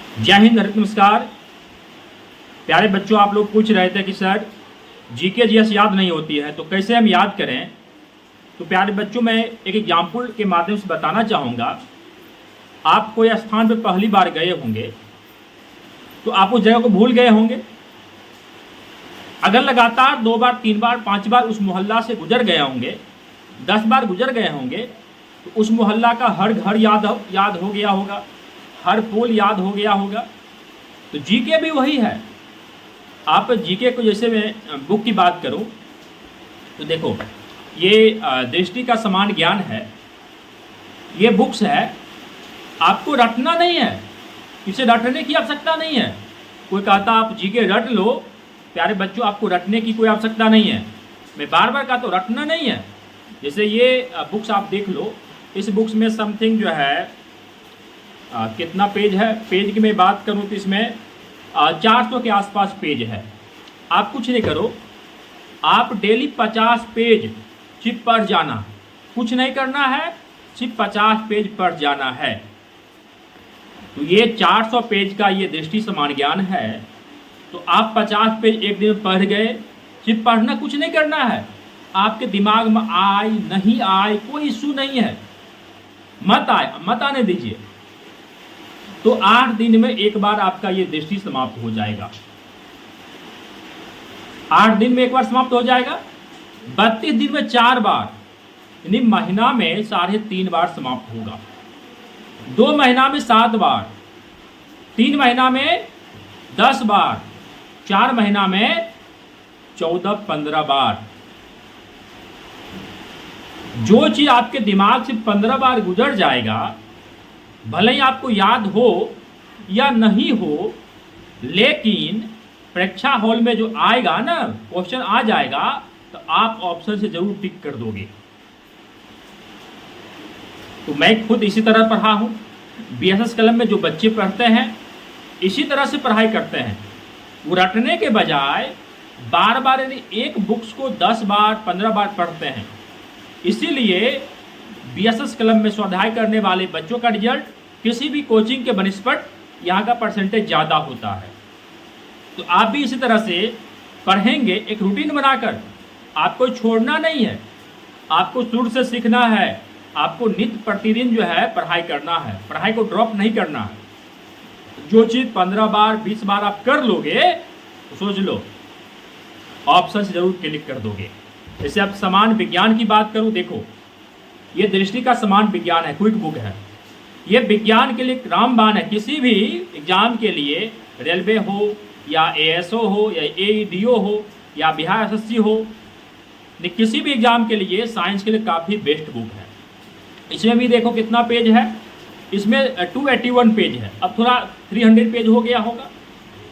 जय हिंद, नमस्कार। प्यारे बच्चों, आप लोग पूछ रहे थे कि सर जीके जीएस याद नहीं होती है तो कैसे हम याद करें। तो प्यारे बच्चों, मैं एक एग्जाम्पल के माध्यम से बताना चाहूँगा। आप कोई स्थान पर पहली बार गए होंगे तो आप उस जगह को भूल गए होंगे। अगर लगातार 2 बार 3 बार 5 बार उस मोहल्ला से गुजर गए होंगे, 10 बार गुजर गए होंगे, तो उस मोहल्ला का हर घर याद हो गया होगा, हर पुल याद हो गया होगा। तो जीके भी वही है। आप जीके को, जैसे मैं बुक की बात करूं तो देखो, ये दृष्टि का समान ज्ञान है, ये बुक्स है। आपको रटना नहीं है, इसे रटने की आवश्यकता नहीं है। कोई कहता आप जीके रट लो, प्यारे बच्चों आपको रटने की कोई आवश्यकता नहीं है। मैं बार बार कहता हूँ, रटना नहीं है। जैसे ये बुक्स आप देख लो, इस बुक्स में समथिंग जो है कितना पेज है, पेज की मैं बात करूं तो इसमें 400 के आसपास पेज है। आप कुछ नहीं करो, आप डेली 50 पेज सिर्फ पढ़ जाना, कुछ नहीं करना है, सिर्फ 50 पेज पढ़ जाना है। तो ये 400 पेज का ये दृष्टि समान ज्ञान है। तो आप 50 पेज एक दिन पढ़ गए, सिर्फ पढ़ना, कुछ नहीं करना है। आपके दिमाग में आए नहीं आए कोई इशू नहीं है, मत आने दीजिए। तो 8 दिन में एक बार आपका ये दृष्टि समाप्त हो जाएगा। 8 दिन में एक बार समाप्त हो जाएगा। 32 दिन में 4 बार, यानी महीना में 3.5 बार समाप्त होगा। 2 महीना में 7 बार, 3 महीना में 10 बार, 4 महीना में 14-15 बार। जो चीज आपके दिमाग से 15 बार गुजर जाएगा, भले ही आपको याद हो या नहीं हो, लेकिन परीक्षा हॉल में जो आएगा ना, क्वेश्चन आ जाएगा, तो आप ऑप्शन से जरूर टिक कर दोगे। तो मैं खुद इसी तरह पढ़ा हूं। बीएसएस कलम में जो बच्चे पढ़ते हैं इसी तरह से पढ़ाई करते हैं। वो रटने के बजाय बार बार, यानी एक बुक्स को 10 बार 15 बार पढ़ते हैं। इसीलिए बीएसएस कलम में स्वाध्याय करने वाले बच्चों का रिजल्ट किसी भी कोचिंग के बनिस्पत यहाँ का परसेंटेज ज़्यादा होता है। तो आप भी इसी तरह से पढ़ेंगे, एक रूटीन बनाकर। आपको छोड़ना नहीं है, आपको शुरू से सीखना है, आपको नित्य प्रतिदिन जो है पढ़ाई करना है, पढ़ाई को ड्रॉप नहीं करना है। जो चीज़ 15 बार 20 बार आप कर लोगे तो सोच लो ऑप्शन से जरूर क्लिक कर दोगे। जैसे आप समान विज्ञान की बात करूं, देखो ये दृष्टि का समान विज्ञान है, क्विक बुक है। ये विज्ञान के लिए रामबाण है। किसी भी एग्जाम के लिए, रेलवे हो या एएसओ हो या एईडीओ हो या बिहार एसएससी हो, किसी भी एग्जाम के लिए साइंस के लिए काफ़ी बेस्ट बुक है। इसमें भी देखो कितना पेज है, इसमें 281 पेज है। अब थोड़ा 300 पेज हो गया होगा।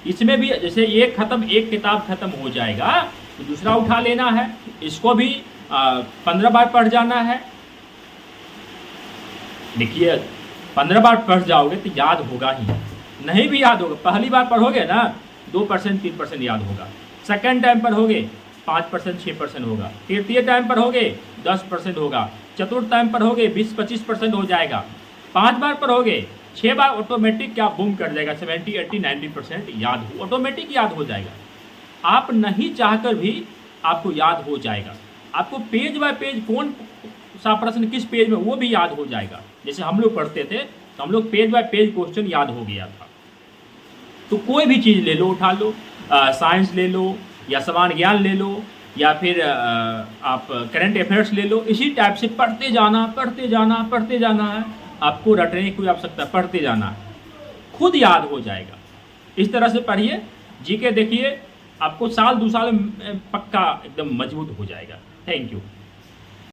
इसमें भी जैसे एक किताब खत्म हो जाएगा तो दूसरा उठा लेना है। इसको भी 15 बार पढ़ जाना है। देखिए 15 बार पढ़ जाओगे तो याद होगा ही, नहीं भी याद होगा। पहली बार पढ़ोगे ना 2% 3% याद होगा, सेकंड टाइम पढ़ोगे 5% 6% होगा, तृतीय टाइम पढ़ोगे 10% होगा, चतुर्थ टाइम पढ़ोगे 20-25% हो जाएगा, 5 बार पढ़ोगे 6 बार ऑटोमेटिक क्या बूम कर जाएगा, 70 80 90% याद हो, ऑटोमेटिक याद हो जाएगा। आप नहीं चाहकर भी आपको याद हो जाएगा। आपको पेज बाय पेज कौन सा प्रश्न किस पेज में, वो भी याद हो जाएगा। जैसे हम लोग पढ़ते थे तो हम लोग पेज बाय पेज क्वेश्चन याद हो गया था। तो कोई भी चीज़ ले लो, उठा लो, साइंस ले लो या समान ज्ञान ले लो या फिर आप करंट अफेयर्स ले लो। इसी टाइप से पढ़ते जाना है। आपको रटने की कोई आवश्यकता, पढ़ते जाना है, खुद याद हो जाएगा। इस तरह से पढ़िए, जीके देखिए, आपको साल 2 साल में पक्का एकदम मजबूत हो जाएगा। Thank you.